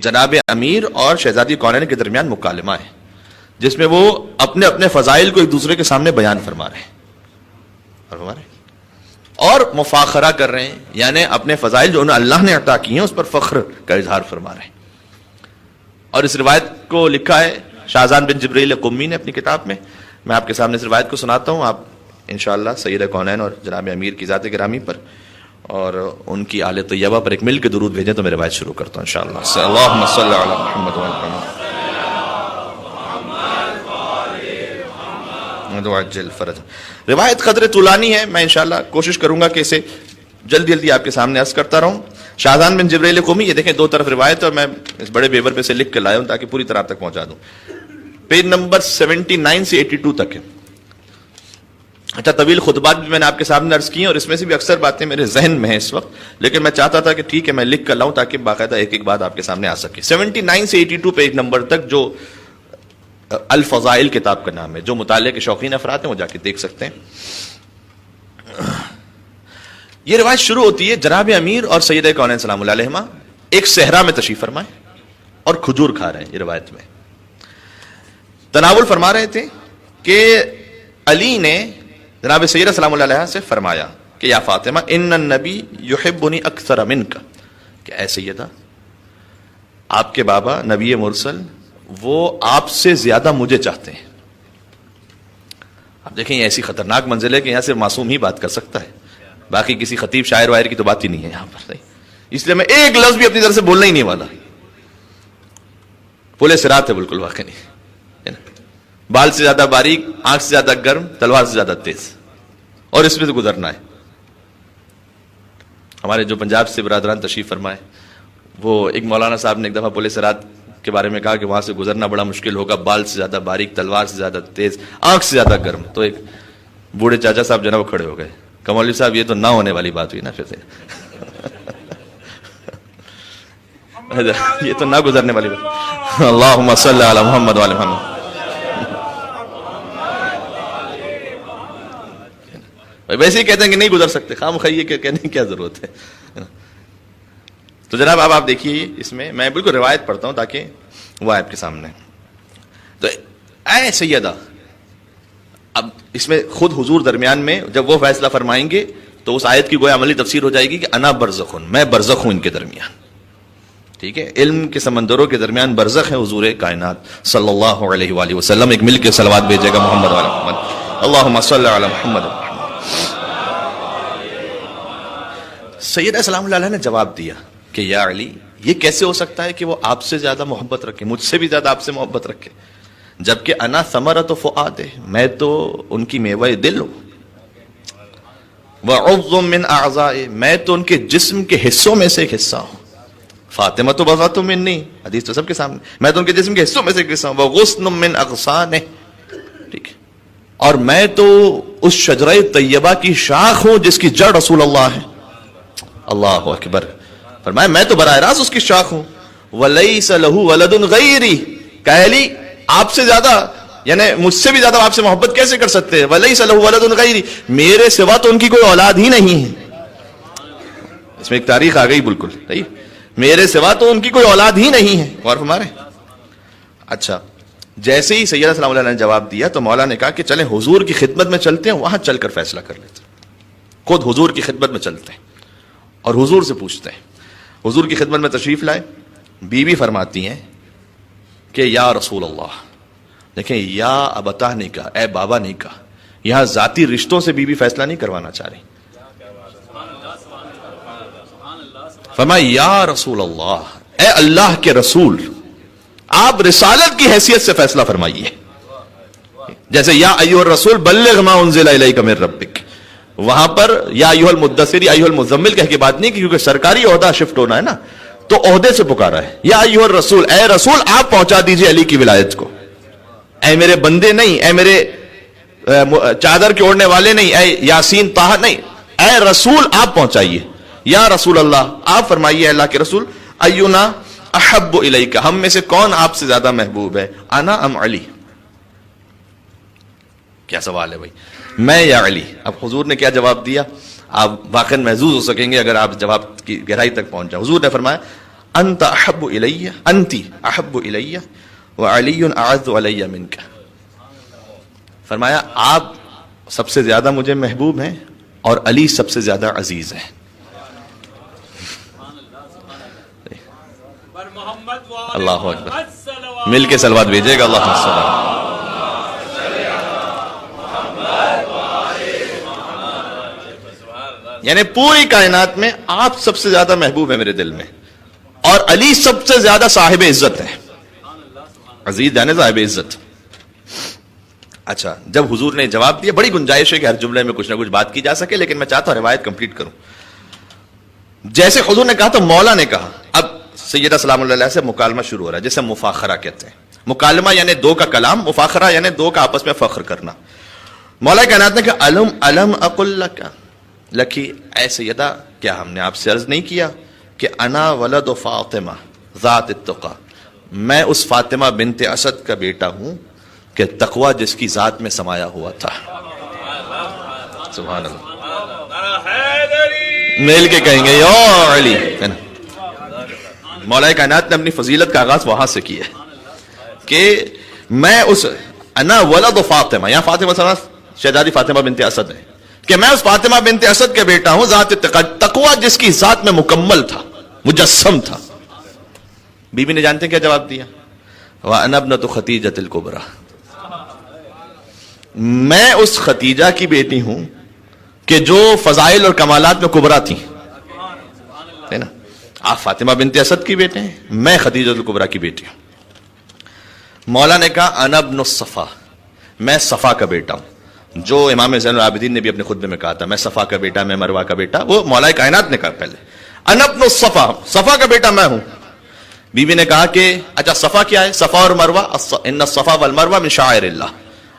جناب امیر اور شہزادی کونین کے درمیان مکالمہ ہے جس میں وہ اپنے اپنے فضائل کو ایک دوسرے کے سامنے بیان فرما رہے ہیں اور مفاخرہ کر رہے ہیں، یعنی اپنے فضائل جو انہیں اللہ نے عطا کی ہیں اس پر فخر کا اظہار فرما رہے ہیں. اور اس روایت کو لکھا ہے شاہزان بن جبریل قمی نے اپنی کتاب میں. میں آپ کے سامنے اس روایت کو سناتا ہوں، آپ انشاءاللہ سید کونین اور جناب امیر کی ذات گرامی پر اور ان کی آل طیبہ پر ایک مل کے درود بھیجیں تو میں روایت شروع کرتا ہوں انشاءاللہ. اللہم صلی علی محمد وعلی محمد وعجل فرج. روایت قدر طولانی ہے، میں انشاءاللہ کوشش کروں گا کہ اسے جلدی جلدی آپ کے سامنے عرض کرتا رہوں. شاہزان بن جبریل قومی، یہ دیکھیں دو طرف روایت اور میں اس بڑے پیپر پہ سے لکھ کے لایا ہوں تاکہ پوری طرح تک پہنچا دوں. پیج نمبر 79 سے 82 تک ہے. اچھا، طویل خطبات بھی میں نے آپ کے سامنے عرض کی ہیں اور اس میں سے بھی اکثر باتیں میرے ذہن میں ہیں اس وقت، لیکن میں چاہتا تھا کہ ٹھیک ہے میں لکھ کر لاؤں تاکہ باقاعدہ ایک ایک بات آپ کے سامنے آ سکے. 79 سے 82 پیج نمبر تک جو الفضائل کتاب کا نام ہے، جو مطالعے کے شوقین افراد ہیں وہ جا کے دیکھ سکتے ہیں. یہ روایت شروع ہوتی ہے جناب امیر اور سید کونین سلام اللہ علیہما ایک صحرا میں تشریف فرمائے اور کھجور کھا رہے ہیں. یہ روایت میں تناول فرما رہے تھے کہ علی نے جناب سیدہ سلام اللہ علیہ سے فرمایا کہ یا فاطمہ ان النبی یحبنی اکثر منک، کہ اے سیدہ آپ کے بابا نبی مرسل وہ آپ سے زیادہ مجھے چاہتے ہیں. اب دیکھیں یہ ایسی خطرناک منزل ہے کہ یہاں صرف معصوم ہی بات کر سکتا ہے، باقی کسی خطیب شاعر وائر کی تو بات ہی نہیں ہے یہاں پر. اس لیے میں ایک لفظ بھی اپنی طرف سے بولنا ہی نہیں والا. پولے صراط ہے بالکل واقعی نہیں، بال سے زیادہ باریک، آنکھ سے زیادہ گرم، تلوار سے زیادہ تیز، اور اس میں سے گزرنا ہے. ہمارے جو پنجاب سے برادران تشریف فرمائے، وہ ایک مولانا صاحب نے ایک دفعہ پولے صراط کے بارے میں کہا کہ وہاں سے گزرنا بڑا مشکل ہوگا، بال سے زیادہ باریک، تلوار سے زیادہ تیز، آنکھ سے زیادہ گرم. تو ایک بوڑھے چاچا صاحب جو ہے وہ کھڑے ہو گئے، کمولی صاحب یہ تو نہ ہونے والی بات ہوئی نا پھر سے یہ تو نہ گزرنے والی بات. اللہم صلی علی محمد وعلی محمد. ویسے ہی کہتے ہیں کہ نہیں گزر سکتے، خام خیے کہ کہنے کی کیا ضرورت ہے. تو جناب اب آپ دیکھیے اس میں میں بالکل روایت پڑھتا ہوں تاکہ وہ آپ کے سامنے. تو اے سیدہ، اب اس میں خود حضور درمیان میں جب وہ فیصلہ فرمائیں گے تو اس آیت کی گویا عملی تفسیر ہو جائے گی کہ انا برزخن، میں برزخ ہوں ان کے درمیان. ٹھیک ہے، علم کے سمندروں کے درمیان برزخ ہے حضور کائنات صلی اللہ علیہ وآلہ وسلم. ایک مل کے صلوات بھیجے گا محمد وعلی محمد. اللہم صلی علی محمد. سیدہ سلام اللہ علیہ نے جواب دیا کہ یا علی، یہ کیسے ہو سکتا ہے کہ وہ آپ سے زیادہ محبت رکھے، مجھ سے بھی زیادہ آپ سے محبت رکھے، جبکہ انا ثمرۃ فؤاد، میں تو ان کی میوہ دل ہوں، وعضو من اعضاء، میں تو ان کے جسم کے حصوں میں سے ایک حصہ ہوں. فاطمہ تو بضعۃ منی، حدیث تو سب کے سامنے، میں تو ان کے جسم کے حصوں میں سے ایک حصہ ہوں. وغصن من اغصانہ، ٹھیک ہے، اور میں تو اس شجرہ طیبہ کی شاخ ہوں جس کی جڑ رسول اللہ ہے. اللہ اکبر. فرمایا میں تو براہ راست اس کی شاخ ہوں. ولیس لہ ولد غیری، کہ علی آپ سے زیادہ، یعنی مجھ سے بھی زیادہ آپ سے محبت کیسے کر سکتے ہیں؟ ولیس لہ ولد غیری، میرے سوا تو ان کی کوئی اولاد ہی نہیں ہے. اس میں ایک تاریخ آ گئی بالکل صحیح، میرے سوا تو ان کی کوئی اولاد ہی نہیں ہے. غور فرما رہے. اچھا، جیسے ہی سیدہ سلام اللہ نے جواب دیا تو مولا نے کہا کہ چلیں حضور کی خدمت میں چلتے ہیں، وہاں چل کر فیصلہ کر لیتے ہیں. خود حضور کی خدمت میں چلتے ہیں اور حضور سے پوچھتے ہیں. حضور کی خدمت میں تشریف لائے، بیوی فرماتی ہیں کہ یا رسول اللہ. دیکھیں یا ابتاہ نہیں کہا، اے بابا نہیں کہا، یہاں ذاتی رشتوں سے بیوی فیصلہ نہیں کروانا چاہ رہی. فرمایا یا رسول اللہ، اے اللہ کے رسول، آپ رسالت کی حیثیت سے فیصلہ فرمائیے. جیسے یا ایھا الرسول بلغ ما انزل الیک من ربک، وہاں پر یا ایھا المدثر یا ایھا المزمل کہہ کے بات نہیں کی، کیونکہ سرکاری عہدہ شفٹ ہونا ہے نا، تو عہدے سے پکارا ہے. یا ایھا الرسول، اے رسول آپ پہنچا دیجئے علی کی ولایت کو. اے میرے بندے نہیں، اے میرے چادر کے اوڑھنے والے نہیں، اے یاسین طہ نہیں، اے رسول آپ پہنچائیے. یا رسول اللہ، آپ فرمائیے اللہ کے رسول، اینا احب الیک، ہم میں سے کون آپ سے زیادہ محبوب ہے؟ انا ام علی؟ کیا سوال ہے بھائی، میں یا علی؟ اب حضور نے کیا جواب دیا آپ واقعا محظوظ ہو سکیں گے اگر آپ جواب کی گہرائی تک پہنچ جائیں. حضور نے فرمایا انت احب الی انتی احب الی وعلی اعز علی منک. فرمایا آپ سب سے زیادہ مجھے محبوب ہیں اور علی سب سے زیادہ عزیز ہیں. اللہ اکبر. مل کے صلوات بھیجے گا. اللہم صل. یعنی پوری کائنات میں آپ سب سے زیادہ محبوب ہیں میرے دل میں, اور علی سب سے زیادہ صاحب عزت ہے. عزیز یعنی صاحب عزت. اچھا, جب حضور نے جواب دیا, بڑی گنجائش ہے کہ ہر جملے میں کچھ نہ کچھ بات کی جا سکے, لیکن میں چاہتا ہوں روایت کمپلیٹ کروں. جیسے حضور نے کہا تو مولا نے کہا. اب سیدہ سلام اللہ علیہ سے مکالمہ شروع ہو رہا ہے, جسے مفاخرہ کہتے ہیں. مکالمہ یعنی دو کا کلام, مفاخرہ یعنی دو کا آپس میں فخر کرنا. مولا کائنات نے کہا الم اقل لک لکی, اے سیدہ کیا ہم نے آپ سے عرض نہیں کیا کہ انا ولد فاطمہ ذات التقی, میں اس فاطمہ بنت اسد کا بیٹا ہوں کہ تقوی جس کی ذات میں سمایا ہوا تھا. سبحان اللہ. مل کے کہیں گے یا علی. مولا کائنات نے اپنی فضیلت کا آغاز وہاں سے کیا کہ میں اس انا ولد فاطمہ, یہاں فاطمہ شہزادی فاطمہ بنت اسد ہے, کہ میں اس فاطمہ بنت اسد کے بیٹا ہوں ذات تقوی جس کی ذات میں مکمل تھا, مجسم تھا. بی بی نے جانتے ہیں کیا جواب دیا؟ وَأَنَا ابْنَةُ خَدِیجَةِ الْکُبْرىٰ, میں اس خدیجہ کی بیٹی ہوں کہ جو فضائل اور کمالات میں کبریٰ تھی. ہے نا, آپ فاطمہ بنت اسد کی بیٹے ہیں, میں خدیجہ الکبریٰ کی بیٹی ہوں. مولا نے کہا انا ابن الصفا, میں صفا کا بیٹا ہوں, جو امام زین العابدین نے بھی اپنے خطبے میں کہا تھا, میں صفا کا بیٹا, میں مروہ کا بیٹا. وہ مولا کائنات نے کہا پہلے انا ابن الصفا, صفا کا بیٹا میں ہوں. بی بی نے کہا کہ اچھا صفا کیا ہے؟ صفا اور مروہ, ان الصفا والمروہ من شعائر اللہ.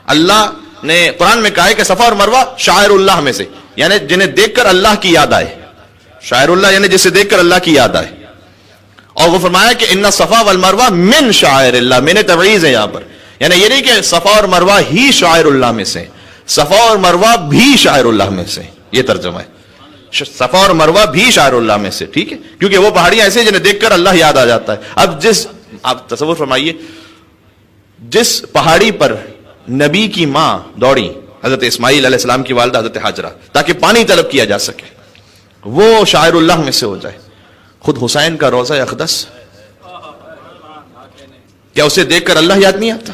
اللہ نے قرآن میں کہا ہے کہ صفا اور مروہ شاعر اللہ میں سے, یعنی جنہیں دیکھ کر اللہ کی یاد آئے. شاعر اللہ یعنی جسے دیکھ کر اللہ کی یاد آئے. اور وہ فرمایا کہ ان الصفا والمروہ من شعائر اللہ, میں نے تبعیض ہے یہاں پر, یعنی یہ نہیں کہ صفا اور مروہ ہی شاعر اللہ میں سے, صفا اور مروہ بھی شاعر اللہ میں سے. یہ ترجمہ ہے, صفا اور مروہ بھی شاعر اللہ میں سے. ٹھیک ہے, کیونکہ وہ پہاڑیاں ایسے جنہیں دیکھ کر اللہ یاد آ جاتا ہے. اب آپ تصور فرمائیے, جس پہاڑی پر نبی کی ماں دوڑی, حضرت اسماعیل علیہ السلام کی والدہ حضرت حاجرہ, تاکہ پانی طلب کیا جا سکے, وہ شاعر اللہ میں سے ہو جائے. خود حسین کا روضہ اقدس, کیا اسے دیکھ کر اللہ یاد نہیں آتا؟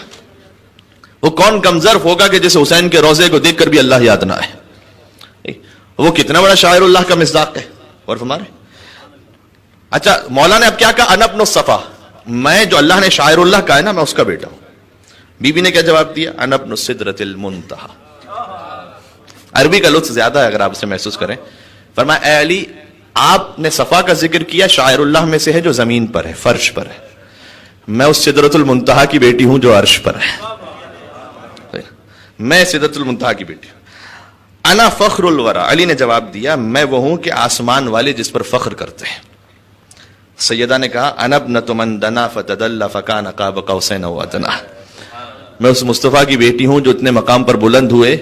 وہ کون کم ظرف ہوگا کہ جسے حسین کے روضے کو دیکھ کر بھی اللہ یاد نہ آئے. وہ کتنا بڑا شاعر اللہ کا مصداق ہے. اور ہمارے اچھا مولا نے اب کیا کہا؟ انا ابن الصفا, میں جو اللہ نے شاعر اللہ کہا ہے نا, میں اس کا بیٹا ہوں. بی بی نے کیا جواب دیا؟ انا ابن السدرۃ المنتہی. عربی کا لطف زیادہ ہے اگر آپ اسے محسوس کریں. فرمایا اے علی, آپ نے صفا کا ذکر کیا, شاعر اللہ میں سے ہے جو زمین پر ہے, فرش پر ہے. میں اس سدرۃ المنتہی کی بیٹی ہوں جو عرش پر ہے. میں سدرۃ المنتہی کی بیٹی ہوں. انا فخر الورا, علی نے جواب دیا میں وہ ہوں کہ آسمان والے جس پر فخر کرتے ہیں. سیدہ نے کہا انا ابنۃ من دنا فتدلی فکان قاب قوسین او ادنی, میں اس مصطفیٰ کی بیٹی ہوں جو اتنے مقام پر بلند ہوئے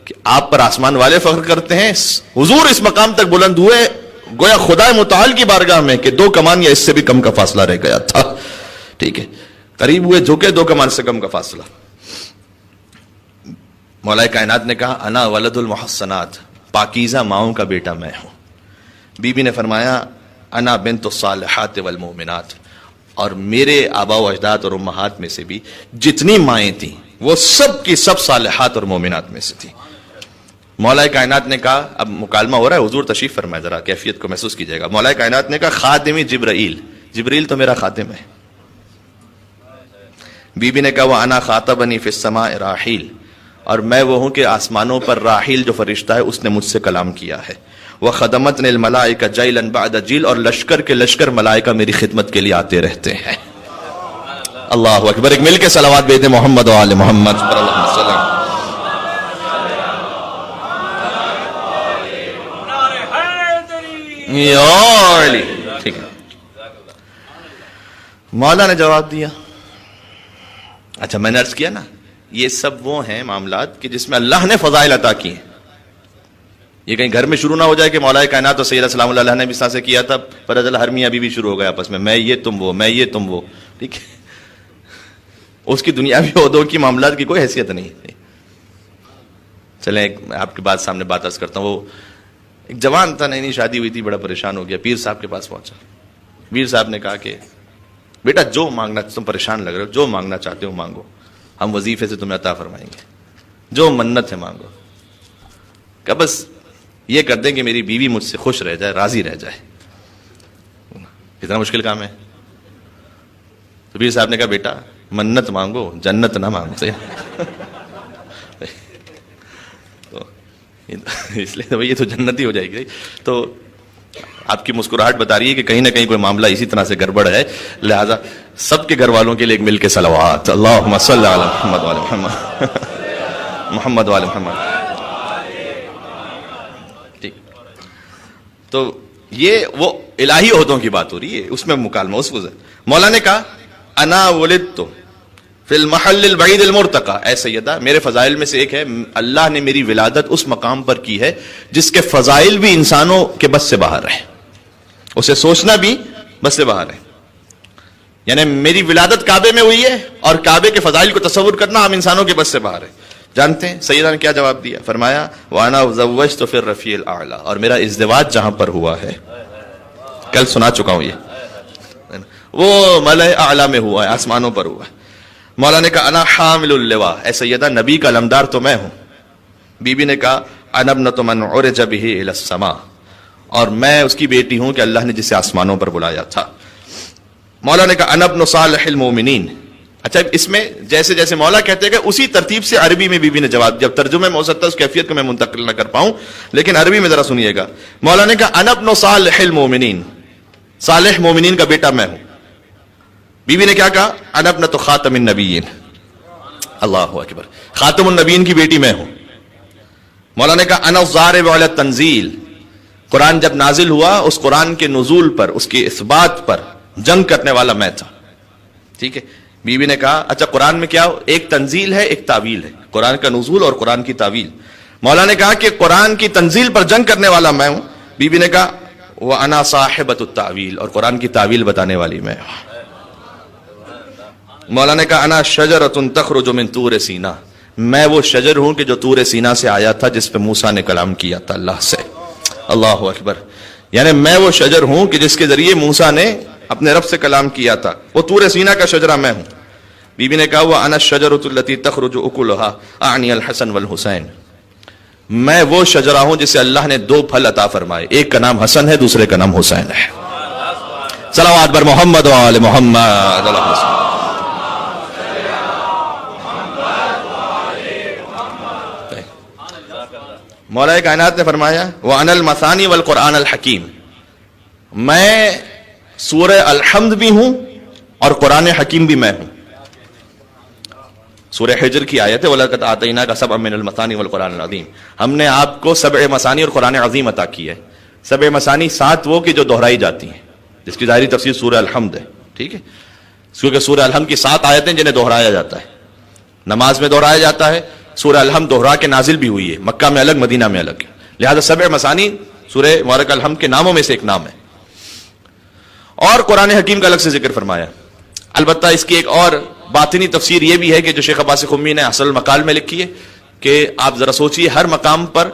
کہ آپ پر آسمان والے فخر کرتے ہیں. حضور اس مقام تک بلند ہوئے گویا خدا متعال کی بارگاہ میں کہ 2 کمان یا اس سے بھی کم کا فاصلہ رہ گیا تھا. ٹھیک ہے, قریب ہوئے جھکے 2 کمان سے کم کا فاصلہ. مولا کائنات نے کہا انا ولد المحسنات, پاکیزہ ماؤں کا بیٹا میں ہوں. بی بی نے فرمایا انا بنت الصالحات والمؤمنات, اور میرے آبا و اجداد اور امہات میں سے بھی جتنی مائیں تھیں وہ سب کی سب صالحات اور مومنات میں سے تھی. مولا کائنات نے کہا, اب مکالمہ ہو رہا ہے, حضور تشریف فرمائے, ذرا کیفیت کو محسوس کیجئے گا. مولا کائنات نے کہا خادمی جبرائیل, جبریل تو میرا خادم ہے. بی بی نے کہا وانا خاطبنی فی السماء راحیل, اور میں وہ ہوں کہ آسمانوں پر راحیل جو فرشتہ ہے اس نے مجھ سے کلام کیا ہے. وخدمتنی الملائکہ جیلا بعد جیل, اور لشکر کے لشکر ملائکہ میری خدمت کے لیے آتے رہتے ہیں. اللہ اکبر. ایک مل کے صلوات بھیج دیں محمد و آل محمد صلی اللہ علیہ وسلم. ٹھیک ہے, مولا نے جواب دیا. اچھا میں نے عرض کیا نا, یہ سب وہ ہیں معاملات کہ جس میں اللہ نے فضائل عطا کی ہیں. یہ کہیں گھر میں شروع نہ ہو جائے کہ مولا کائنات اور سید سلام اللہ علیہ نے بھی اس طرح سے کیا تھا، پتہ چلا ہر میاں بیوی شروع ہو گئے آپس میں یہ تم وہ، میں یہ تم وہ. ٹھیک ہے، اس کی دنیاوی عہدوں کی معاملات کی کوئی حیثیت نہیں. چلیں آپ کے بات سامنے بات عرض کرتا ہوں. وہ ایک جوان تھا، نئی نئی شادی ہوئی تھی، بڑا پریشان ہو گیا، پیر صاحب کے پاس پہنچا. پیر صاحب نے کہا کہ بیٹا جو مانگنا، تم پریشان لگ رہے ہو، جو مانگنا چاہتے ہو مانگو، ہم وظیفے سے تمہیں عطا فرمائیں گے، جو منت ہے مانگو. کہ بس یہ کر دیں کہ میری بیوی مجھ سے خوش رہ جائے، راضی رہ جائے. کتنا مشکل کام ہے. تو پیر صاحب نے کہا بیٹا منت مانگو، جنت نہ مانگو. اس لیے یہ تو جنتی ہو جائے گی. تو آپ کی مسکراہٹ بتا رہی ہے کہ کہیں نہ کہیں کوئی معاملہ اسی طرح سے گڑبڑ ہے. لہذا سب کے گھر والوں کے لیے ایک مل کے صلوات، اللہم صلی علی محمد وعلی محمد محمد وعلی محمد. ٹھیک، تو یہ وہ الہی عہدوں کی بات ہو رہی ہے، اس میں مکالمہ اس وجہ. مولا نے کہا انا ولدت فی المحل البعید المرتقى، اے سیدہ میرے فضائل میں سے ایک ہے اللہ نے میری ولادت اس مقام پر کی ہے جس کے فضائل بھی انسانوں کے بس سے باہر ہے، اسے سوچنا بھی بس سے باہر ہے. یعنی میری ولادت کعبے میں ہوئی ہے اور کعبے کے فضائل کو تصور کرنا ہم انسانوں کے بس سے باہر ہے. جانتے ہیں سیدہ نے کیا جواب دیا؟ فرمایا وانا زوجت فی الرفیع الاعلی، اور میرا ازدواج جہاں پر ہوا ہے، کل سنا چکا ہوں، یہ وہ ملأ اعلی میں ہوا ہے، آسمانوں پر ہوا ہے. مولا نے کہا انا حامل اللواء، اے سیدہ نبی کا علمدار تو میں ہوں. بی بی نے کہا انا ابنۃ من عرج بہ الی السماء، اور میں اس کی بیٹی ہوں کہ اللہ نے جسے آسمانوں پر بلایا تھا. مولا نے کہا انا ابن صالح المؤمنین. اچھا اس میں جیسے جیسے مولا کہتے گئے اسی ترتیب سے عربی میں بی بی نے جواب دیا. ترجمے میں ہو سکتا ہے اس کیفیت کو میں منتقل نہ کر پاؤں، لیکن عربی میں ذرا سنیے گا. مولا نے کہا انا ابن صالح المؤمنین، صالح مومنین کا بیٹا میں ہوں. بی بی نے کیا کہا؟ انا ابنۃ خاتم النبیین. اللہ اکبر، خاتم النبیین کی بیٹی میں ہوں. مولا نے کہا انا الضارب علی التنزیل، قرآن جب نازل ہوا اس قرآن کے نزول پر، اس کے اثبات پر جنگ کرنے والا میں تھا. ٹھیک ہے. بی بی نے کہا اچھا قرآن میں کیا ایک تنزیل ہے ایک تعویل ہے، قرآن کا نزول اور قرآن کی تعویل. مولا نے کہا کہ قرآن کی تنزیل پر جنگ کرنے والا میں ہوں. بی بی نے کہا وانا صاحبۃ التعویل، اور قرآن کی تعویل بتانے والی میں ہوں. مولا نے کہا انا شجرۃ تخرج من طور سینا، میں وہ شجر ہوں کہ جو طور سینا سے آیا تھا جس پہ موسیٰ نے کلام کیا تھا اللہ سے. اللہ اکبر. یعنی میں وہ شجر ہوں کہ جس کے ذریعے موسیٰ نے اپنے رب سے کلام کیا تھا، وہ طور سینا کا شجرہ میں ہوں. بی بی نے کہا وہ انا الشجرۃ التي تخرج اکلها اعنی الحسن والحسین، میں وہ شجرہ ہوں جسے اللہ نے دو پھل عطا فرمائے، ایک کا نام حسن ہے دوسرے کا نام حسین ہے. صلوات بر محمد و آل محمد. مولا کائنات نے فرمایا وَأَنَا الْمَثَانِي وَالْقُرْآنَ الْحَكِيمِ، میں سورہ الحمد بھی ہوں اور قرآن حکیم بھی میں ہوں. سورہ حجر کی آیت ہے وَلَقَدْ آتَيْنَاكَ سَبْعًا مِنَ الْمَثَانِي وَالْقُرْآنِ الْعَظِيمِ، ہم نے آپ کو 7 مثانی اور قرآن عظیم عطا کی ہے. 7 مثانی 7 وہ کہ جو دہرائی جاتی ہیں، جس کی ظاہری تفسیر سورہ الحمد ہے. ٹھیک ہے، کیونکہ سورہ الحمد کی 7 آیتیں جنہیں دہرایا جاتا ہے، نماز میں دہرایا جاتا ہے. سورہ الحمد دوہرا کے نازل بھی ہوئی ہے، مکہ میں الگ مدینہ میں الگ، لہذا 7 مثانی سورہ مبارک الحمد کے ناموں میں سے ایک نام ہے. اور قرآن حکیم کا الگ سے ذکر فرمایا. البتہ اس کی ایک اور باطنی تفسیر یہ بھی ہے کہ جو شیخ عباس قمی نے اصل مقال میں لکھی ہے کہ آپ ذرا سوچئے ہر مقام پر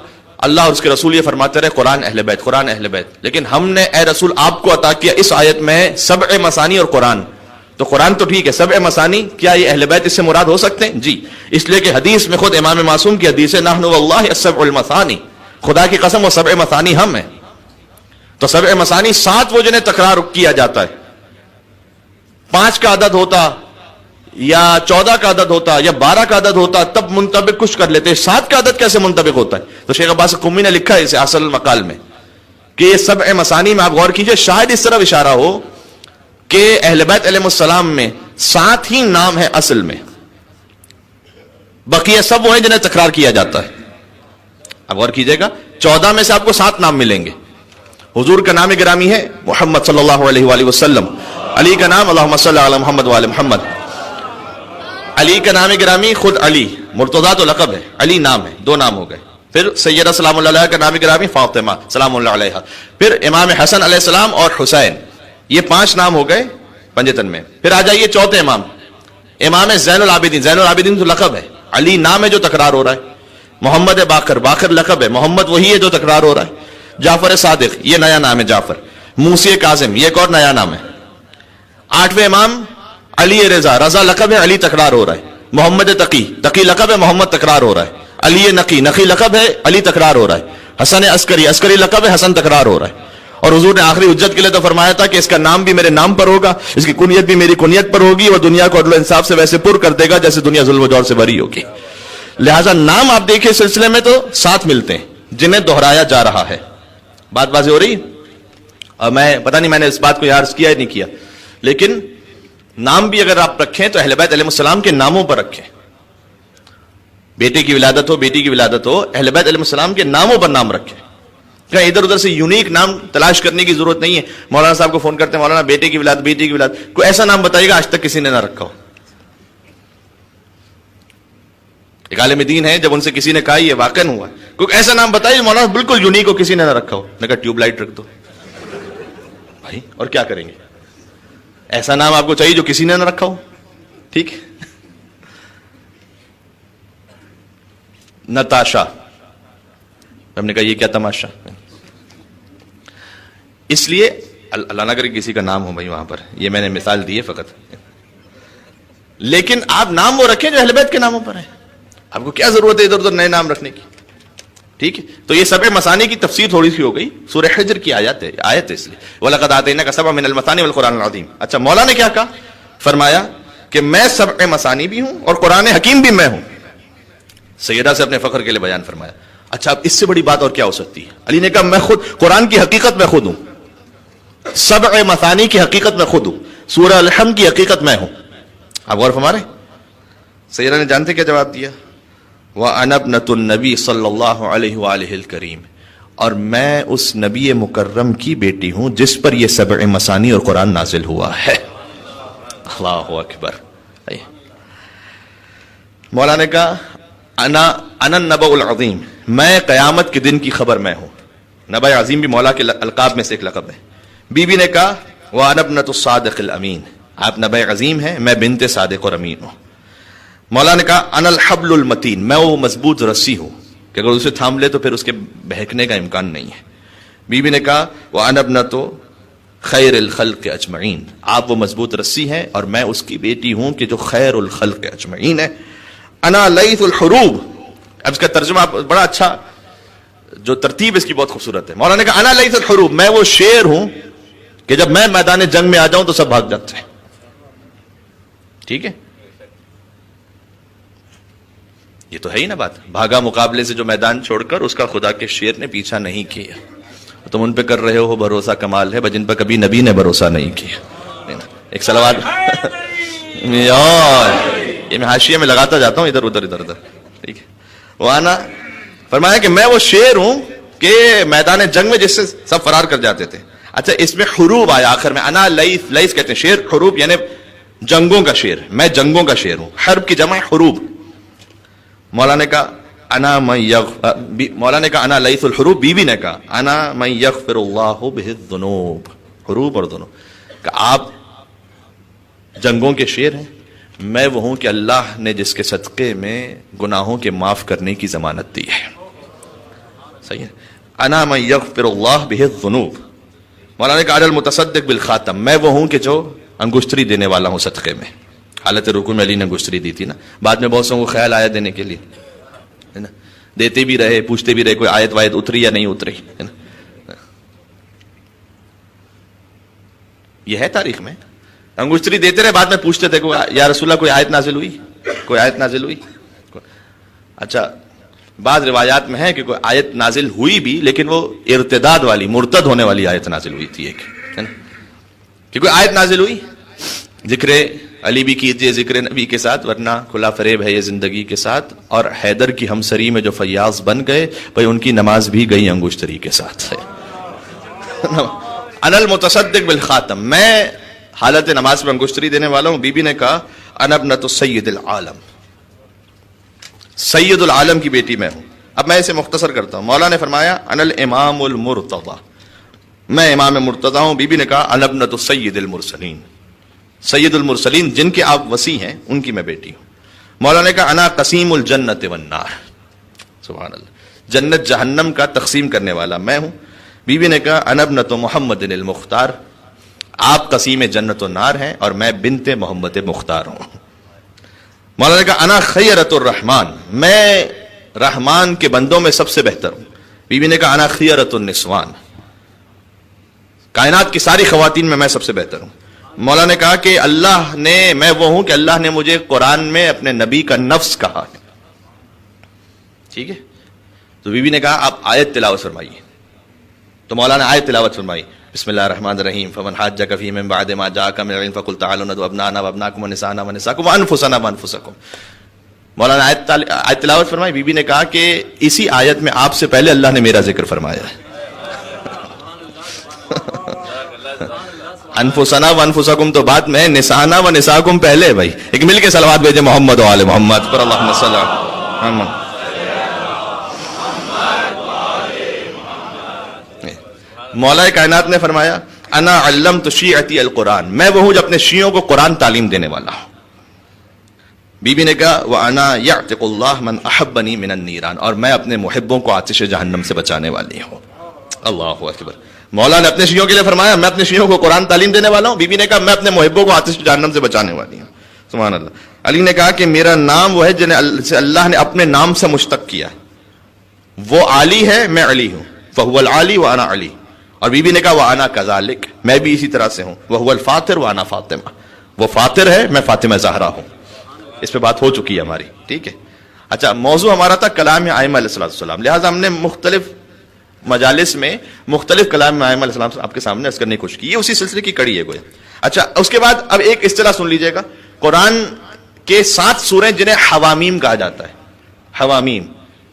اللہ اور اس کے رسول یہ فرماتے رہے قرآن اہل بیت، قرآن اہل بیت، لیکن ہم نے اے رسول آپ کو عطا کیا اس آیت میں 7 مثانی اور قرآن. تو قرآن تو ٹھیک ہے، 7 مثانی، کیا یہ اہل بیت اس سے مراد ہو سکتے ہیں؟ جی، اس لیے کہ حدیث میں خود امام معصوم کی حدیث ہے نحن واللہ السبع المثانی، خدا کی قسم وہ 7 مثانی ہم ہیں. تو 7 مثانی 7 وہ جنہیں تکرار کیا جاتا ہے. 5 کا عدد ہوتا یا 14 کا عدد ہوتا یا 12 کا عدد ہوتا تب منطبق کچھ کر لیتے، 7 کا عدد کیسے منطبق ہوتا ہے؟ تو شیخ عباس قمی نے لکھا ہے اسے اصل مقال میں کہ یہ 7 مثانی میں آپ غور کیجئے، شاید اس طرف اشارہ ہو کہ اہل بیت علیہ السلام میں 7 ہی نام ہے اصل میں، بقیہ سب وہ ہیں جنہیں تکرار کیا جاتا ہے. اب غور کیجئے گا 14 میں سے آپ کو 7 نام ملیں گے. حضور کا نام گرامی ہے محمد صلی اللہ علیہ وآلہ وسلم. علی کا نام اللہم صلی علی محمد وآل محمد. علی کا نام گرامی خود علی، مرتضیٰ تو لقب ہے، علی نام ہے، 2 نام ہو گئے. پھر سیدہ سلام اللہ علیہ کا نام گرامی فاطمہ سلام اللہ علیہ، پھر امام حسن علیہ السلام اور حسین، یہ 5 نام ہو گئے پنجتن میں. پھر آ جائیے چوتھے امام، امام زین العابدین. زین العابدین تو لقب ہے، علی نام ہے جو تکرار ہو رہا ہے. محمد باقر، باقر لقب ہے، محمد وہی ہے جو تکرار ہو رہا ہے. جعفر صادق، یہ نیا نام ہے جعفر. موسی کاظم، یہ ایک اور نیا نام ہے. 8ویں امام علی رضا، رضا لقب ہے، علی تکرار ہو رہا ہے. محمد تقی، تقی لقب ہے، محمد تکرار ہو رہا ہے. علی نقی، نقی لقب ہے، علی تکرار ہو رہا ہے. حسن عسکری، عسکری لقب ہے، حسن تکرار ہو رہا ہے. اور حضور نے آخری حجت کے لیے تو فرمایا تھا کہ اس کا نام بھی میرے نام پر ہوگا، اس کی کنیت بھی میری کنیت پر ہوگی، اور دنیا کو عدل و انصاف سے ویسے پر کر دے گا جیسے دنیا ظلم و جور سے بری ہوگی. لہٰذا نام آپ دیکھیں اس سلسلے میں تو 7 ملتے ہیں جنہیں دہرایا جا رہا ہے. بات واضح ہو رہی؟ اور میں پتہ نہیں میں نے اس بات کو عرض کیا یا نہیں کیا، لیکن نام بھی اگر آپ رکھیں تو اہل بیت علیہ السلام کے ناموں پر رکھیں. بیٹے کی ولادت ہو، بیٹی کی ولادت ہو، اہل بیت علیہ السلام کے ناموں پر نام رکھیں. کہیں ادھر ادھر سے یونیک نام تلاش کرنے کی ضرورت نہیں ہے. مولانا صاحب کو فون کرتے ہیں، مولانا بیٹے کی ولادت، بیٹی کی ولادت، کوئی ایسا نام بتائیے گا آج تک کسی نے نہ رکھا ہو. ایک عالم دین ہے، جب ان سے کسی نے کہا یہ واقعا ہوا، کوئی ایسا نام بتائیے مولانا بالکل یونیک ہو، کسی نے نہ رکھا ہو. نے کہا ٹیوب لائٹ رکھ دو. بھائی اور کیا کریں گے؟ ایسا نام آپ کو چاہیے جو کسی نے نہ رکھا ہو. ٹھیک ہے. نتاشا، ہم نے کہا یہ کیا تماشا. اس لیے اللہ نہ کرے کسی کا نام ہو بھائی وہاں پر، یہ میں نے مثال دی ہے فقط. لیکن آپ نام وہ رکھیں جو اہل بیت کے ناموں پر ہیں. آپ کو کیا ضرورت ہے ادھر ادھر نئے نام رکھنے کی؟ ٹھیک ہے. تو یہ سبع مثانی کی تفسیر تھوڑی سی ہو گئی، سورہ حجر کی آیت ہے اس لیے وَلَقَدْ آتَيْنَاكَ سَبْعًا مِنَ الْمَثَانِ وَالْقُرْآنِ الْعَظِيمِ. اچھا مولا نے کیا کہا؟ فرمایا کہ میں سبع مثانی بھی ہوں اور قرآن حکیم بھی میں ہوں. سیدہ سے اپنے فخر کے لیے بیان فرمایا. اچھا اب اس سے بڑی بات اور کیا ہو سکتی ہے؟ علی نے کہا میں خود قرآن کی حقیقت میں خود ہوں، سبع مثانی کی حقیقت میں خود ہوں، سورہ الحمد کی حقیقت میں ہوں. آپ غور فرمائیں. سیدہ نے جانتے کیا جواب دیا؟ وَأَنَا ابْنَةُ النَّبِي صلی اللہ علیہ وآلہ الکریم، اور میں اس نبی مکرم کی بیٹی ہوں جس پر یہ سبع مثانی اور قرآن نازل ہوا ہے. اللہ اکبر. مولا نے کہا انا النبأ العظیم، میں قیامت کے دن کی خبر میں ہوں. نبأ عظیم بھی مولا کے القاب میں سے ایک لقب ہے. بی بی نے کہا وَأَنَا ابْنَةُ الصَّادِقِ الْأَمِينِ، آپ نبأ عظیم ہیں، میں بنت صادق اور امین ہوں. مولا نے کہا انا الحبل المتین، میں وہ مضبوط رسی ہوں کہ اگر اسے تھام لے تو پھر اس کے بہکنے کا امکان نہیں ہے. بی بی نے کہا وَأَنَا ابْنَةُ خیر الخلق اجمعین، آپ وہ مضبوط رسی ہیں اور میں اس کی بیٹی ہوں کہ جو خیر الخلق اجمعین ہے. انا لیث الحروب، اب اس کا ترجمہ بڑا اچھا، جو ترتیب اس کی بہت خوبصورت ہے. مولا نے کہا انا لیث الحروب، میں وہ شیر ہوں کہ جب میں میدان جنگ میں آ جاؤں تو سب بھاگ جاتے ہیں. ٹھیک ہے، یہ تو ہے ہی نا بات. بھاگا مقابلے سے جو میدان چھوڑ کر اس کا خدا کے شیر نے پیچھا نہیں کیا. تم ان پہ کر رہے ہو بھروسہ، کمال ہے جن پر کبھی نبی نے بھروسہ نہیں کیا. ایک صلوات یہ میں حاشیے میں لگاتا جاتا ہوں ادھر ادھر. ٹھیک ہے. وانا فرمایا کہ میں وہ شیر ہوں کہ میدان جنگ میں جس سے سب فرار کر جاتے تھے. اچھا اس میں حروب آیا آخر میں، انا لیث، لیث کہتے ہیں شیر، حروب یعنی جنگوں کا شیر، میں جنگوں کا شیر ہوں. حرب کی جمع حروب. مولا نے کہا انا لیث الحروب. بی بی نے کہا انا من یغفر اللہ بہ الذنوب، حروب اور ذنوب، کہ آپ جنگوں کے شیر ہیں، میں وہ ہوں کہ اللہ نے جس کے صدقے میں گناہوں کے معاف کرنے کی ضمانت دی ہے. صحیح ہے. انا من یغفر اللہ بہ الذنوب. مولا نے کہا المتصدق بالخاتم، میں وہ ہوں کہ جو انگشتری دینے والا ہوں صدقے میں. حالت رکوع میں علی نے انگشتری دی تھی نا، بعد میں بہت سے کو خیال آیا دینے کے لیے، ہے نا، دیتے بھی رہے، پوچھتے بھی رہے کوئی آیت وایت اتری یا نہیں اتری، ہے نا. یہ ہے تاریخ میں. انگشتری دیتے رہے، بعد میں پوچھتے تھے یا رسول اللہ کوئی آیت نازل ہوئی، کوئی آیت نازل ہوئی. اچھا بعض روایات میں ہے کہ کوئی آیت نازل ہوئی بھی، لیکن وہ ارتداد والی، مرتد ہونے والی آیت نازل ہوئی تھی ایک، ہے نا، کہ کوئی آیت نازل ہوئی. ذکر علی بھی کیجئے ذکر نبی کے ساتھ، ورنہ کھلا فریب ہے یہ زندگی کے ساتھ. اور حیدر کی ہمسری میں جو فیاض بن گئے بھائی ان کی نماز بھی گئی انگشتری کے ساتھ. انا المتصدق بالخاتم، میں حالت نماز میں انگشتری دینے والا ہوں. بی بی نے کہا انا ابنۃ سید العالم، سید العالم کی بیٹی میں ہوں. اب میں اسے مختصر کرتا ہوں. مولا نے فرمایا انا الامام المرتضی، میں امام مرتضی ہوں. بی بی نے انا ابنۃ سید المرسلین، سید المرسلین جن کے آپ وصی ہیں ان کی میں بیٹی ہوں. مولا نے کہا انا قسیم الجنت والنار، سبحان اللہ، جنت جہنم کا تقسیم کرنے والا میں ہوں. بی بی نے کہا انا ابنۃ محمد المختار، آپ قسیم جنت و نار ہیں اور میں بنت محمد مختار ہوں. مولا نے کہا انا خیرۃ الرحمن، میں رحمان کے بندوں میں سب سے بہتر ہوں. بی بی نے کہا انا خیرۃ النسوان، کائنات کی ساری خواتین میں سب سے بہتر ہوں. مولا نے کہا کہ میں وہ ہوں کہ اللہ نے مجھے قرآن میں اپنے نبی کا نفس کہا ہے. ٹھیک ہے، تو بی بی نے کہا آپ آیت تلاوت فرمائیے. تو مولا نے آیت تلاوت فرمائی، بسم اللہ الرحمن الرحیم، فمن حاجک فیہ من بعد ما جاءک من العلم فقل تعالوا ندعو ابناءنا وابناءکم ونساءنا ونساءکم وانفسنا وانفسکم. مولا نے آیت تلاوت فرمائی. بی بی نے کہا کہ اسی آیت میں آپ سے پہلے اللہ نے میرا ذکر فرمایا ہے. انفسنا وانفسکم تو بعد میں، نسانا و نساکم پہلے. بھائی ایک مل کے صلوات بھیجے محمد و آل محمد پر، اللہم صلی اللہ. مولا کائنات نے فرمایا انا علمت شیعتی القرآن، میں وہ ہوں جو اپنے شیعوں کو قرآن تعلیم دینے والا ہوں. بی بی نے کہا وانا یعتق اللہ من احبنی من النیران، اور میں اپنے محبوں کو آتش جہنم سے بچانے والی ہوں. اللہ اکبر. مولا نے اپنے شیعوں کے لیے فرمایا میں اپنے شیعوں کو قرآن تعلیم دینے والا ہوں. بی بی نے کہا میں اپنے محبوں کو آتش جہنم سے بچانے والی ہوں. سبحان اللہ. علی نے کہا کہ میرا نام وہ ہے جنہیں اللہ نے اپنے نام سے مشتق کیا، وہ علی ہے میں علی ہوں، فہو العلی وانا علی. اور بی بی نے کہا وانا کذالک، میں بھی اسی طرح سے ہوں، وہو الفاطر وانا فاطمہ، وہ فاطر ہے میں فاطمہ زہرا ہوں. اس پہ بات ہو چکی ہے ہماری. ٹھیک ہے. اچھا، موضوع ہمارا تھا کلام ائمہ علیہ السلام، لہٰذا ہم نے مختلف مجالس میں مختلف کلام ائمہ علیہ السلام آپ کے سامنے عرض کرنے کی کوشش کی. یہ اسی سلسلے کی کڑی ہے گویا. اچھا، اس کے بعد اب ایک اصطلاح سن لیجئے گا. قرآن کے 7 سوریں جنہیں حوامیم کہا جاتا ہے، حوامیم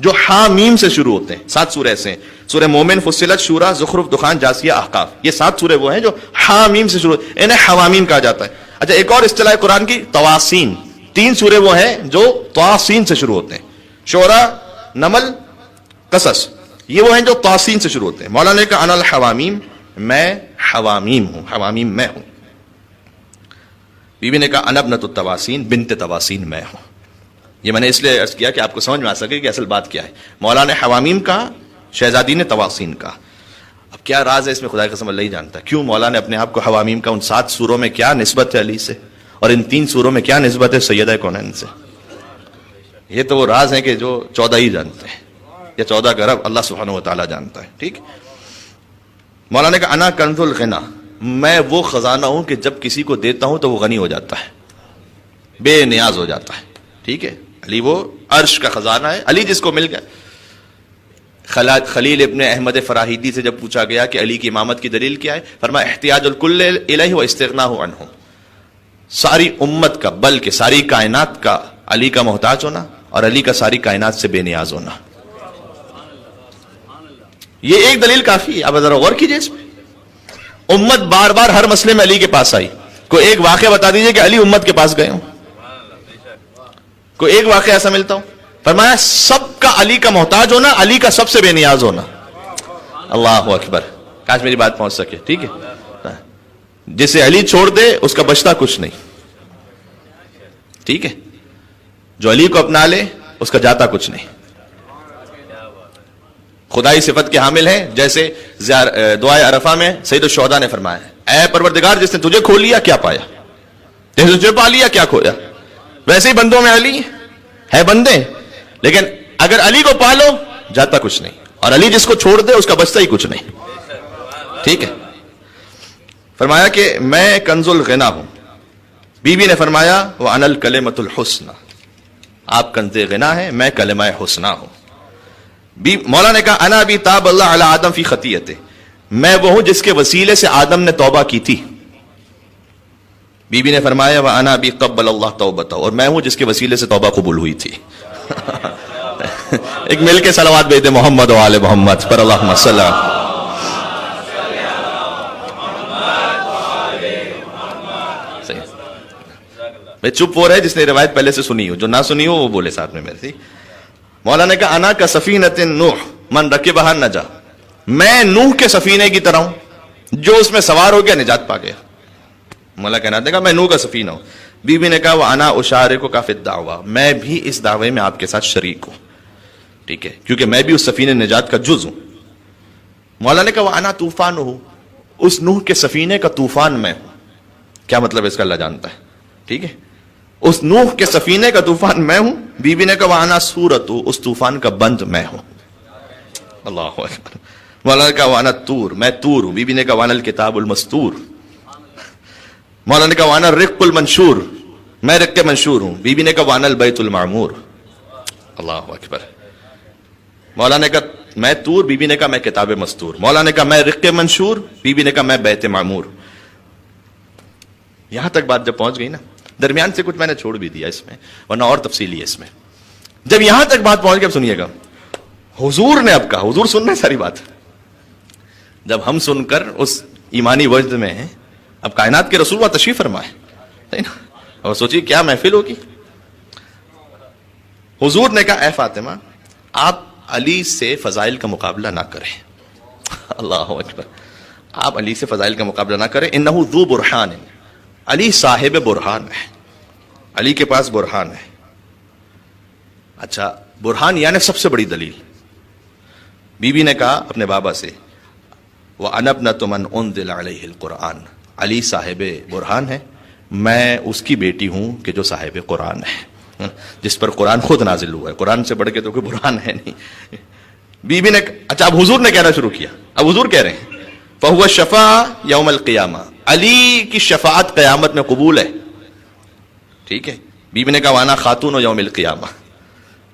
جو حامیم سے شروع ہوتے ہیں. 7 سورے ایسے ہیں، سورہ مومن، فصلت، شورى، زخرف، دخان، جاثیہ، احقاف. یہ 7 سورے وہ ہیں جو حامیم سے شروع ہوتے ہیں، انہیں حوامیم کہا جاتا ہے. اچھا، ایک اور اصطلاح قرآن کی تواسین. 3 سورے وہ ہیں جو تواسین سے شروع ہوتے ہیں، شعراء، نمل، قصص. یہ وہ ہیں جو تواسین سے شروع ہوتے ہیں. مولانا نے کہا انا الحوامیم، میں حوامیم ہوں، حوامیم میں ہوں. بی بی نے کہا انا ابنۃ التواسین، بنت تواسین میں ہوں. یہ میں نے اس لیے عرض کیا کہ آپ کو سمجھ میں آ سکے کہ اصل بات کیا ہے. مولا نے حوامیم کہا، شہزادی نے تواسین کہا. اب کیا راز ہے اس میں خدا کی قسم اللہ ہی جانتا ہے. کیوں مولا نے اپنے آپ کو حوامیم کا؟ ان 7 سوروں میں کیا نسبت ہے علی سے، اور ان 3 سوروں میں کیا نسبت ہے سیدہ کونین سے؟ یہ تو وہ راز ہیں کہ جو 14 ہی جانتے ہیں، یا 14 کا رب اللہ سبحانہ و تعالیٰ جانتا ہے. ٹھیک. مولا نے کہا انا کنز الغنا، میں وہ خزانہ ہوں کہ جب کسی کو دیتا ہوں تو وہ غنی ہو جاتا ہے، بے نیاز ہو جاتا ہے. ٹھیک ہے. علی وہ عرش کا خزانہ ہے. علی جس کو مل گیا. خلیل ابن احمد فراہیدی سے جب پوچھا گیا کہ علی کی امامت کی دلیل کیا ہے، فرمایا احتیاج الکل الیہ و استغناہ عنہ، ساری امت کا بلکہ ساری کائنات کا علی کا محتاج ہونا، اور علی کا ساری کائنات سے بے نیاز ہونا. یہ ایک دلیل کافی ہے. اب ذرا غور کیجئے اس میں. امت بار بار ہر مسئلے میں علی کے پاس آئی. کوئی ایک واقعہ بتا دیجئے کہ علی امت کے پاس گئے ہوں، کوئی ایک واقعہ ایسا ملتا ہوں. فرمایا سب کا علی کا محتاج ہونا، علی کا سب سے بے نیاز ہونا. اللہ اکبر. کاش میری بات پہنچ سکے. ٹھیک ہے. جسے علی چھوڑ دے اس کا بچتا کچھ نہیں. ٹھیک ہے. جو علی کو اپنا لے اس کا جاتا کچھ نہیں. خدائی صفت کے حامل ہیں، جیسے دعائے عرفہ میں سید الشہداء نے فرمایا ہے اے پروردگار جس نے تجھے کھو لیا کیا پایا، جس نے تجھے پا لیا کیا کھویا. ویسے ہی بندوں میں علی ہے بندے، لیکن اگر علی کو پالو جاتا کچھ نہیں، اور علی جس کو چھوڑ دے اس کا بچتا ہی کچھ نہیں. ٹھیک ہے. فرمایا کہ میں کنز الغنا ہوں. بی بی نے فرمایا وَأَنَا الْكَلِمَةُ الْحُسْنَى، آپ کنز غنا ہیں، میں کلمہ حسنہ ہوں. مولا نے کہا انا ابی تاب اللہ علی آدم فی خطیئتہ، میں وہ ہوں جس کے وسیلے سے آدم نے توبہ کی تھی. بی بی نے فرمایا وَأَنَا ابی قبل اللہ توبتہ، اور میں ہوں جس کے وسیلے سے توبہ قبول ہوئی تھی. ایک مل کے صلوات بھیج دے محمد و آل محمد پر، اللہم صلی اللہ. میں چپ ہو رہا ہے جس نے روایت پہلے سے سنی ہو، جو نہ سنی ہو وہ بولے ساتھ میں میرے. مولا نے کہا انا کا سفینۃ نوح من رکبها نجا، میں نوح کے سفینے کی طرح ہوں، جو اس میں سوار ہو گیا نجات پا گیا۔ مولا کہنا دے گا میں نوح کا سفینہ ہوں۔ بی بی نے کہا وانا اشارکک فی الدعوہ، میں بھی اس دعوے میں آپ کے ساتھ شریک ہوں، ٹھیک ہے، کیونکہ میں بھی اس سفینے نجات کا جز ہوں۔ مولا نے کہا وانا طوفان ہوں، اس نوح کے سفینے کا طوفان میں ہوں۔ کیا مطلب اس کا اللہ جانتا ہے، ٹھیک ہے، اس نوح کے سفینے کا طوفان میں ہوں۔ بی بی نے کہا وانا سورۃ، اس طوفان کا بند میں ہوں۔ اللہ اکبر۔ مولا نے کہا وانا طور، میں طور ہوں۔ بی بی نے کہا وانا الکتاب المستور۔ مولا نے کہا وانا الرق المنشور، میں رق منشور ہوں۔ بی بی نے کہا وانا البیت المعمور۔ اللہ اکبر۔ مولا نے کہا میں طور، بی بی نے کہا میں کتاب مستور۔ مولا نے کہا میں رق منشور، بی بی نے کہا میں بیت معمور۔ یہاں تک بات جب پہنچ گئی نا، درمیان سے کچھ میں نے چھوڑ بھی دیا اس میں، ورنہ اور تفصیلی ہے اس میں۔ جب یہاں تک بات پہنچ گئی، اب سنیے گا، حضور نے اب کہا، حضور سن رہے ساری بات، جب ہم سن کر اس ایمانی وجد میں ہیں، اب کائنات کے رسول اللہ تشریف فرمائے نا، اور سوچیے کیا محفل ہوگی۔ حضور نے کہا اے فاطمہ، آپ علی سے فضائل کا مقابلہ نہ کریں۔ اللہ اکبر۔ آپ علی سے فضائل کا مقابلہ نہ کریں، انہ ذو برہان، علی صاحب برہان ہے، علی کے پاس برہان ہے۔ اچھا، برہان یعنی سب سے بڑی دلیل۔ بی بی نے کہا اپنے بابا سے وَأَنَا ابْنَةُ مَنْ أُنزِلَ عَلَيْهِ الْقُرْآنَ، علی صاحب برہان ہے، میں اس کی بیٹی ہوں کہ جو صاحب قرآن ہے، جس پر قرآن خود نازل ہوا ہے، قرآن سے بڑھ کے تو کوئی برہان ہے نہیں۔ بی بی نے اچھا اب حضور نے کہنا شروع کیا، اب حضور کہہ رہے ہیں فَهُوَ الشَّفَاعُ يَوْمَ الْقِيَامَةِ، علی کی شفاعت قیامت میں قبول ہے، ٹھیک ہے۔ بی بی نے کہا وانا خاتون یوم القیامہ،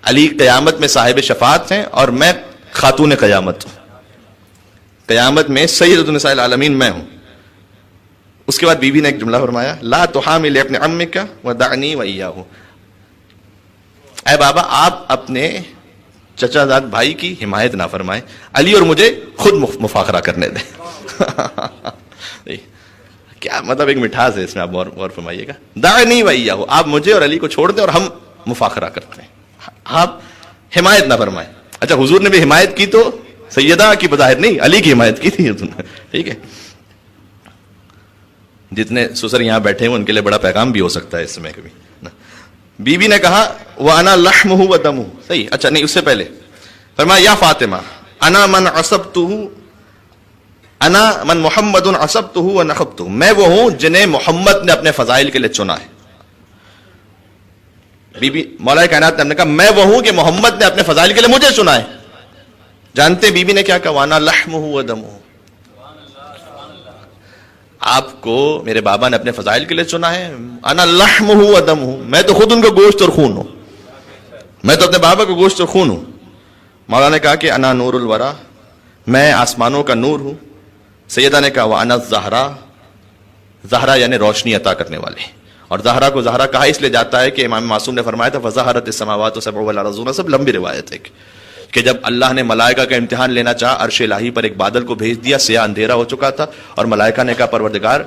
علی قیامت میں صاحب شفاعت ہیں اور میں خاتون قیامت ہوں، قیامت میں سیدۃ النساء العالمین میں ہوں۔ اس کے بعد بی بی نے ایک جملہ فرمایا لا تحامل ابن عمک ودعنی وإیاہ، اے بابا آپ اپنے چچا زاد بھائی کی حمایت نہ فرمائیں، علی اور مجھے خود مفاخرہ کرنے دیں۔ کیا مطلب، ایک مٹھاس ہے اس میں، آپ غور فرمائیے گا۔ دعنی وإیاہ، آپ مجھے اور علی کو چھوڑ دیں اور ہم مفاخرہ کرتے ہیں، آپ حمایت نہ فرمائیں۔ اچھا حضور نے بھی حمایت کی تو سیدہ کی بظاہر نہیں، علی کی حمایت کی تھی، ٹھیک ہے۔ جتنے سسر یہاں بیٹھے ہیں ان کے لیے بڑا پیغام بھی ہو سکتا ہے اس میں کبھی۔ بی بی نے کہا وَأَنَا لَحْمُهُ وَدَمُهُ، صحیح، اچھا نہیں، اس سے پہلے فرمایا یا فاطمہ انا من عصبته، انا من محمد عصبته ونخبته، میں وہ ہوں جنہیں محمد نے اپنے فضائل کے لیے چنا ہے۔ بی بی مولا کائنات نے کہا میں وہ ہوں کہ محمد نے اپنے فضائل کے لیے مجھے چنا ہے۔ جانتے بی بی نے کیا کہا وانا لحمہ ودمہ، آپ کو میرے بابا نے اپنے فضائل کے لیے چنا ہے، انا لحمہ ودمہ، میں تو خود ان کا گوشت اور خون ہوں، میں تو اپنے بابا کا گوشت اور خون ہوں۔ مولا نے کہا کہ انا نور الورا، میں آسمانوں کا نور ہوں۔ سیدہ نے کہا وانا الزہرا، زہرا یعنی روشنی عطا کرنے والے، اور زہرا کو زہرا کہا اس لیے جاتا ہے کہ امام معصوم نے فرمایا تھا فظہرت السماوات سبع والارضون، سب لمبی روایت ہے کہ جب اللہ نے ملائکہ کا امتحان لینا چاہا، عرش الہی پر ایک بادل کو بھیج دیا، سیاہ اندھیرا ہو چکا تھا، اور ملائکہ نے کہا پروردگار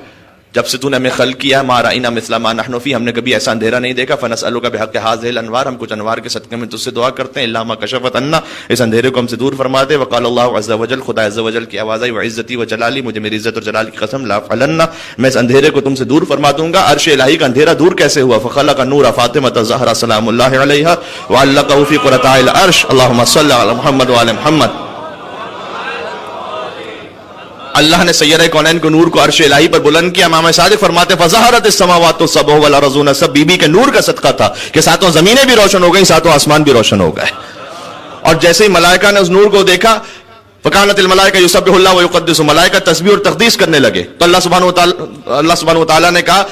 جب سے تو نے ہمیں خلق کیا ما رأینا مثل ما نحن فی، ہم نے کبھی ایسا اندھیرا نہیں دیکھا، فنسألک بحق هذه الانوار، ہم کچھ انوار کے صدقے میں تجھ سے دعا کرتے ہیں، الا ما کشفت عنا، اس اندھیرے کو ہم سے دور فرما دے۔ وقال اللہ عز وجل، خدا عز وجل کی آواز آئی وعزتی وجلالی، مجھے میری عزت اور جلال کی قسم لا فعلن، میں اس اندھیرے کو تم سے دور فرما دوں گا۔ عرش الہی کا اندھیرا دور کیسے ہوا؟ فخلق نور فاطمہ الزہرا سلام اللہ علیہا وعلقہ فی قرۃ العرش، اللہم صل علی محمد وعلی محمد۔ اللہ نے سیرہ کونین کو نور کو عرش الہی پر بلند کیا۔ امام صادق فرماتے فظہرت السماوات السبع والارضون، سب بی بی کے نور کا صدقہ تھا کہ ساتوں زمینیں بھی روشن ہو گئیں، ساتوں آسمان بھی روشن ہو گئے۔ اور جیسے ہی ملائکہ نے اس نور کو دیکھا فکانت الملائکہ یسبح اللہ ویقدس، ملائکہ تسبیح اور تقدیس کرنے لگے، تو اللہ سبحانہ وتعالی نے کہا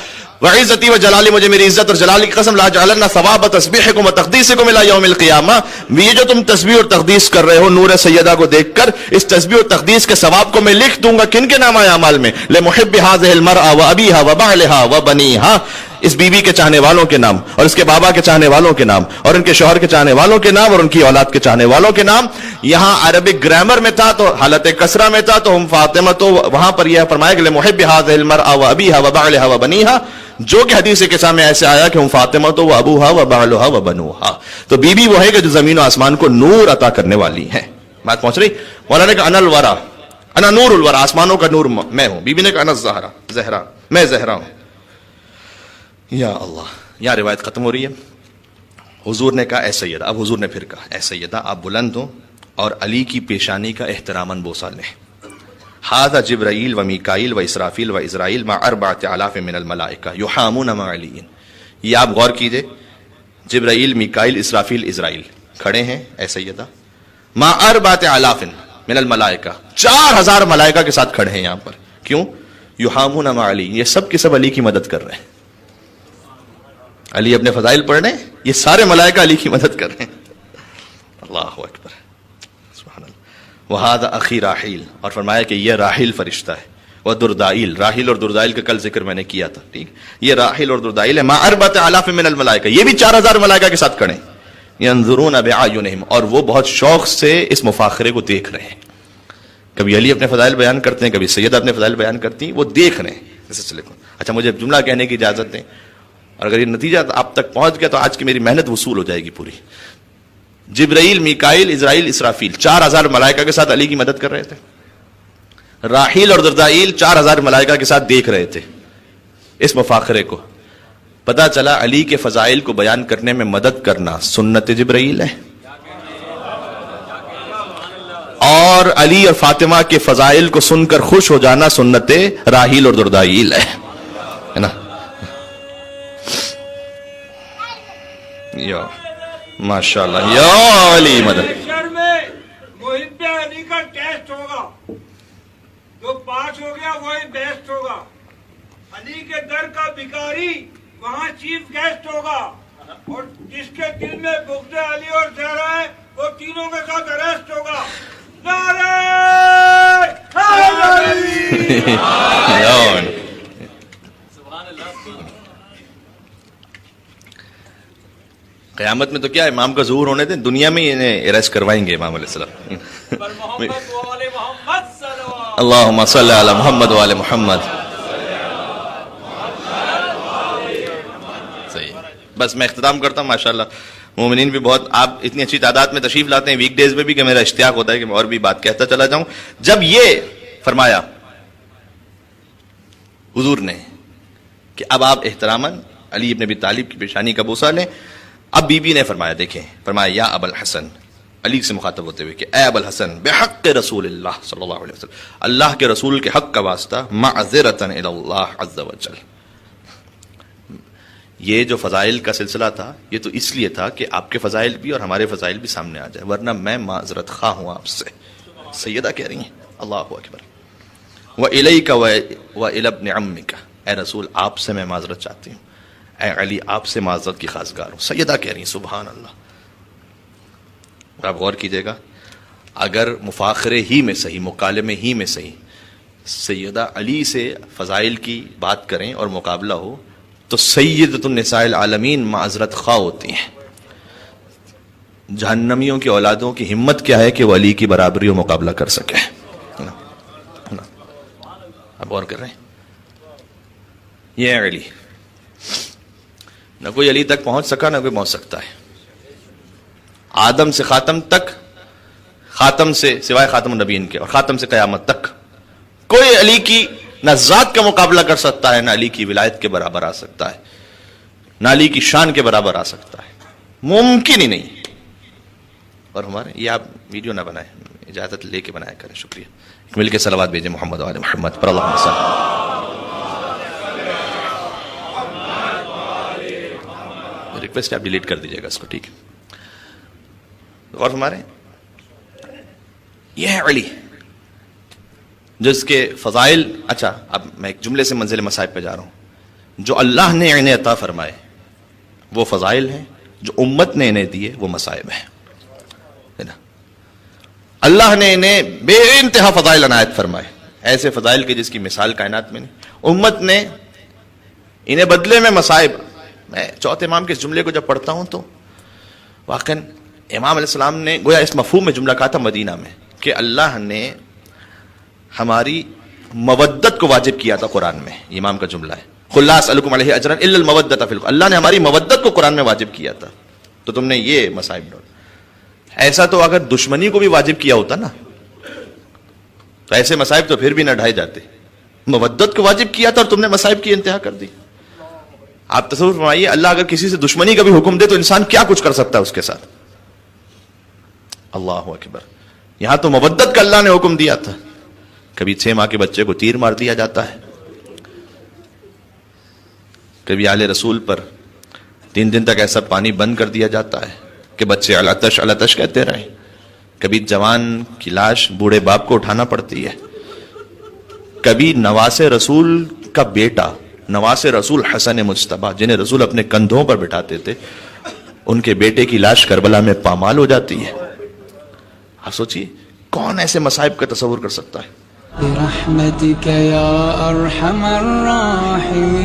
وعزتی وجلالی، مجھے میری عزت اور جلال کی قسم لا جعلنا ثواب تسبیحکم وتقدیسکم الی یوم القیامہ، یہ جو تم تسبیح اور تقدیس کر رہے ہو نور سیدہ کو دیکھ کر، اس تسبیح اور تقدیس کے ثواب کو میں لکھ دوں گا کن کے نامہ اعمال میں؟ لمحب هذه المرأة وابیها وبعلها وبنیها، اس بی بی کے چاہنے والوں کے نام، اور اس کے بابا کے چاہنے والوں کے نام، اور ان کے شوہر کے چاہنے والوں کے نام، اور ان کی اولاد کے چاہنے والوں کے نام۔ یہاں عربک گرامر میں تھا تو حالت کسرہ میں تھا تو ہم فاطمہ، تو وہاں پر یہ فرمایا کہ لمحب هذه المرأة وابیها وبعلها وبنیها، جو کہ حدیث قصہ میں ایسے آیا کہ ہم فاطمہ تو وہ ابوہا و بالوہا و بنوہا، تو بی بی وہ ہے کہ جو زمین و آسمان کو نور عطا کرنے والی ہیں. بات پہنچ رہی؟ مولانا نے کہا انا الورا، انا نور الورا، آسمانوں کا نور میں ہوں. بی بی نے کہا انا الزہرا، زہرا، میں زہرا ہوں. یا اللہ، یہاں روایت ختم ہو رہی ہے. حضور نے کہا اے سیدہ، اب حضور نے پھر کہا اے سیدہ آپ بلند ہوں اور علی کی پیشانی کا احتراماً بوسہ لیں. ھذا جبرائیل و میکائیل و اسرافیل و اسرائیل مع 4000 من الملائکہ یحامون مع علی. یہ آپ غور کیجئے، جبرائیل، میکائیل، اسرافیل، اسرائیل کھڑے ہیں اے سیدہ، مع 4000 من الملائکہ، 4000 ملائکہ کے ساتھ کھڑے ہیں یہاں پر. کیوں؟ یحامون مع علی، یہ سب کے سب علی کی مدد کر رہے ہیں. علی اپنے فضائل پڑھ رہے ہیں، یہ سارے ملائکہ علی کی مدد کر رہے ہیں. اللہ اکبر، سبحان اللہ. وہذا اخی راحیل، اور فرمایا کہ یہ راحیل فرشتہ ہے. وہ دردائیل، راحیل اور دردائیل کا کل ذکر میں نے کیا تھا، ٹھیک. یہ راحیل اور دردائیل ہے، مع 4000 من الملائکہ، یہ بھی 4000 ملائکہ کے ساتھ کھڑے ہیں. ینظرون باعینہم، اور وہ بہت شوق سے اس مفاخرے کو دیکھ رہے ہیں. کبھی علی اپنے فضائل بیان کرتے ہیں، کبھی سیدہ اپنے فضائل بیان کرتی ہیں، وہ دیکھ رہے ہیں اس سلسلے کو. اچھا مجھے جملہ کہنے کی اجازت دیں، اور اگر یہ نتیجہ آپ تک پہنچ گیا تو آج کی میری محنت وصول ہو جائے گی پوری. جبرائیل، میکائیل، اسرائیل، اسرافیل 4000 ملائکہ کے ساتھ علی کی مدد کر رہے تھے. راحیل اور دردائیل 4000 ملائکہ کے ساتھ دیکھ رہے تھے اس مفاخرے کو. پتہ چلا علی کے فضائل کو بیان کرنے میں مدد کرنا سنت جبرائیل ہے، اور علی اور فاطمہ کے فضائل کو سن کر خوش ہو جانا سنت راحیل اور دردائیل ہے نا. یا ماشاء اللہ، یا علی مدد. محب علی کا ٹیسٹ ہوگا، جو پاس ہو گیا وہی بیسٹ ہوگا. علی کے در کا بھکاری وہاں چیف گیسٹ ہوگا، اور جس کے دل میں بغض علی اور زہرا ہے وہ تینوں کے ساتھ اریسٹ ہوگا. نعرہ حیدری. قیامت میں تو کیا امام کا ظہور ہونے دیں، دنیا میں انہیں اریسٹ کروائیں گے امام علیہ السلام. اللہم صلی علی محمد وعلی محمد. صحیح. بس میں اختتام کرتا ہوں. ماشاءاللہ مومنین بھی بہت، آپ اتنی اچھی تعداد میں تشریف لاتے ہیں ویک ڈیز میں بھی کہ میرا اشتیاق ہوتا ہے کہ میں اور بھی بات کہتا چلا جاؤں. جب یہ فرمایا حضور نے کہ اب آپ احتراماً علی ابن ابی طالب کی پیشانی کا بوسہ لیں، اب بی بی نے فرمایا، دیکھیں، فرمایا یا ابا الحسن، علی سے مخاطب ہوتے ہوئے کہ اے ابا الحسن، بحق رسول اللہ صلی اللہ علیہ وسلم، اللہ کے رسول کے حق کا واسطہ، معذرتاً الی اللہ عز وجل. یہ جو فضائل کا سلسلہ تھا یہ تو اس لیے تھا کہ آپ کے فضائل بھی اور ہمارے فضائل بھی سامنے آ جائے، ورنہ میں معذرت خواہ ہوں آپ سے. سیدہ کہہ رہی ہیں. اللہ اکبر. وَإِلَيْكَ وَإِلَى ابْنِ عَمِّكَ، اے رسول آپ سے میں معذرت چاہتی ہوں، اے علی آپ سے معذرت کی خواستگار ہوں. سیدہ کہہ رہی ہیں. سبحان اللہ. آپ غور کیجئے گا، اگر مفاخرے ہی میں صحیح، مکالمے ہی میں صحیح سیدہ علی سے فضائل کی بات کریں اور مقابلہ ہو تو سیدۃ النساء العالمین معذرت خواہ ہوتی ہیں. جہنمیوں کی اولادوں کی ہمت کیا ہے کہ وہ علی کی برابری و مقابلہ کر سکے. آپ غور کر رہے ہیں. یہ ہے علی. نہ کوئی علی تک پہنچ سکا، نہ کوئی پہنچ سکتا ہے. آدم سے خاتم تک، خاتم سے سوائے خاتم النبیین کے، اور خاتم سے قیامت تک کوئی علی کی نہ ذات کا مقابلہ کر سکتا ہے، نہ علی کی ولایت کے برابر آ سکتا ہے، نہ علی کی شان کے برابر آ سکتا ہے. ممکن ہی نہیں. اور ہمارے یہ آپ ویڈیو نہ بنائیں، اجازت لے کے بنایا کریں. شکریہ. مل کے صلوات بھیجیں محمد وعلی محمد پر. اللہم صل. ریکویسٹ آپ ڈیلیٹ کر دیجیے گا اس کو، ٹھیک ہے. اور ہمارے یہ ہے علی جس کے فضائل. اچھا اب میں ایک جملے سے منزل مصائب پہ جا رہا ہوں. جو اللہ نے انہیں عطا فرمائے وہ فضائل ہیں، جو امت نے انہیں دیے وہ مصائب ہیں. اللہ نے انہیں بے انتہا فضائل عنایت فرمائے، ایسے فضائل کے جس کی مثال کائنات میں نہیں. امت نے انہیں بدلے میں مصائب. میں چوتھے امام کے اس جملے کو جب پڑھتا ہوں تو واقعاً امام علیہ السلام نے گویا اس مفہوم میں جملہ کہا تھا مدینہ میں کہ اللہ نے ہماری مودت کو واجب کیا تھا قرآن میں. امام کا جملہ ہے. قل لا اسألکم علیہ اجرا الا المودۃ فی القربى، اللہ نے ہماری مودت کو قرآن میں واجب کیا تھا، تو تم نے یہ مصائب ڈال. ایسا تو اگر دشمنی کو بھی واجب کیا ہوتا نا تو ایسے مصائب تو پھر بھی نہ ڈھائے جاتے. مودت کو واجب کیا تھا اور تم نے مصائب کی انتہا کر دی. آپ تصور فرمائیے اللہ اگر کسی سے دشمنی کا بھی حکم دے تو انسان کیا کچھ کر سکتا ہے اس کے ساتھ. اللہ اکبر. یہاں تو مودت کا اللہ نے حکم دیا تھا. کبھی 6 ماہ کے بچے کو تیر مار دیا جاتا ہے، کبھی آل رسول پر 3 دن تک ایسا پانی بند کر دیا جاتا ہے کہ بچے العطش العطش کہتے رہیں. کبھی جوان کی لاش بوڑھے باپ کو اٹھانا پڑتی ہے. کبھی نواس رسول کا بیٹا، نواس رسول حسن مجتبیٰ جنہیں رسول اپنے کندھوں پر بٹھاتے تھے، ان کے بیٹے کی لاش کربلا میں پامال ہو جاتی ہے. آپ سوچیے کون ایسے مصائب کا تصور کر سکتا ہے. برحمتك يا أرحم الراحمين.